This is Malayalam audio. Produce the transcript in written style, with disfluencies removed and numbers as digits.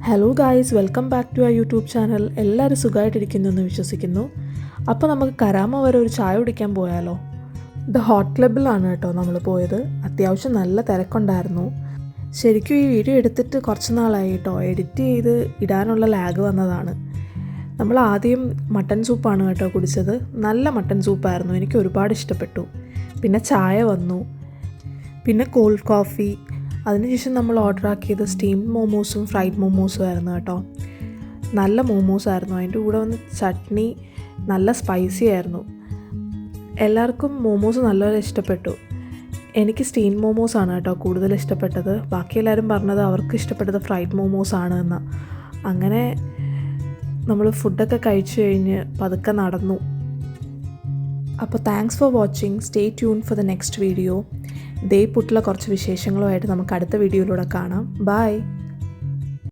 Hello guys, welcome back to ആ യൂട്യൂബ് ചാനൽ. എല്ലാവരും സുഖമായിട്ടിരിക്കുന്നു എന്ന് വിശ്വസിക്കുന്നു. അപ്പോൾ നമുക്ക് കരാമ വരെ ഒരു ചായ കുടിക്കാൻ പോയാലോ? ഇത് ഹോട്ട് ക്ലബിലാണ് കേട്ടോ നമ്മൾ പോയത്. അത്യാവശ്യം നല്ല തിരക്കുണ്ടായിരുന്നു. ശരിക്കും ഈ വീഡിയോ എടുത്തിട്ട് കുറച്ച് നാളായി കേട്ടോ. എഡിറ്റ് ചെയ്ത് ഇടാനുള്ള ലാഗ് വന്നതാണ്. നമ്മൾ ആദ്യം മട്ടൻ സൂപ്പാണ് കേട്ടോ കുടിച്ചത്. നല്ല മട്ടൻ സൂപ്പായിരുന്നു, എനിക്ക് ഒരുപാട് ഇഷ്ടപ്പെട്ടു. പിന്നെ ചായ വന്നു, പിന്നെ കോൾഡ് കോഫി. അതിനുശേഷം നമ്മൾ ഓർഡർ ആക്കിയത് സ്റ്റീംഡ് മോമോസും ഫ്രൈഡ് മോമോസും ആയിരുന്നു കേട്ടോ. നല്ല മോമോസ് ആയിരുന്നു. അതിൻ്റെ കൂടെ വന്ന് ചട്നി നല്ല സ്പൈസി ആയിരുന്നു. എല്ലാവർക്കും മോമോസ് നല്ലപോലെ ഇഷ്ടപ്പെട്ടു. എനിക്ക് സ്റ്റീംഡ് മോമോസാണ് കേട്ടോ കൂടുതൽ ഇഷ്ടപ്പെട്ടത്. ബാക്കി എല്ലാവരും പറഞ്ഞത് അവർക്ക് ഇഷ്ടപ്പെട്ടത് ഫ്രൈഡ് മോമോസ് ആണ് എന്ന്. അങ്ങനെ നമ്മൾ ഫുഡൊക്കെ കഴിച്ചു കഴിഞ്ഞ് പതുക്കെ നടന്നു. അപ്പോൾ thanks for watching. Stay tune for the next video. ദേ പുട്ടിലെ കുറച്ച് വിശേഷങ്ങളുമായിട്ട് നമുക്ക് അടുത്ത വീഡിയോയിലൂടെ കാണാം. ബൈ.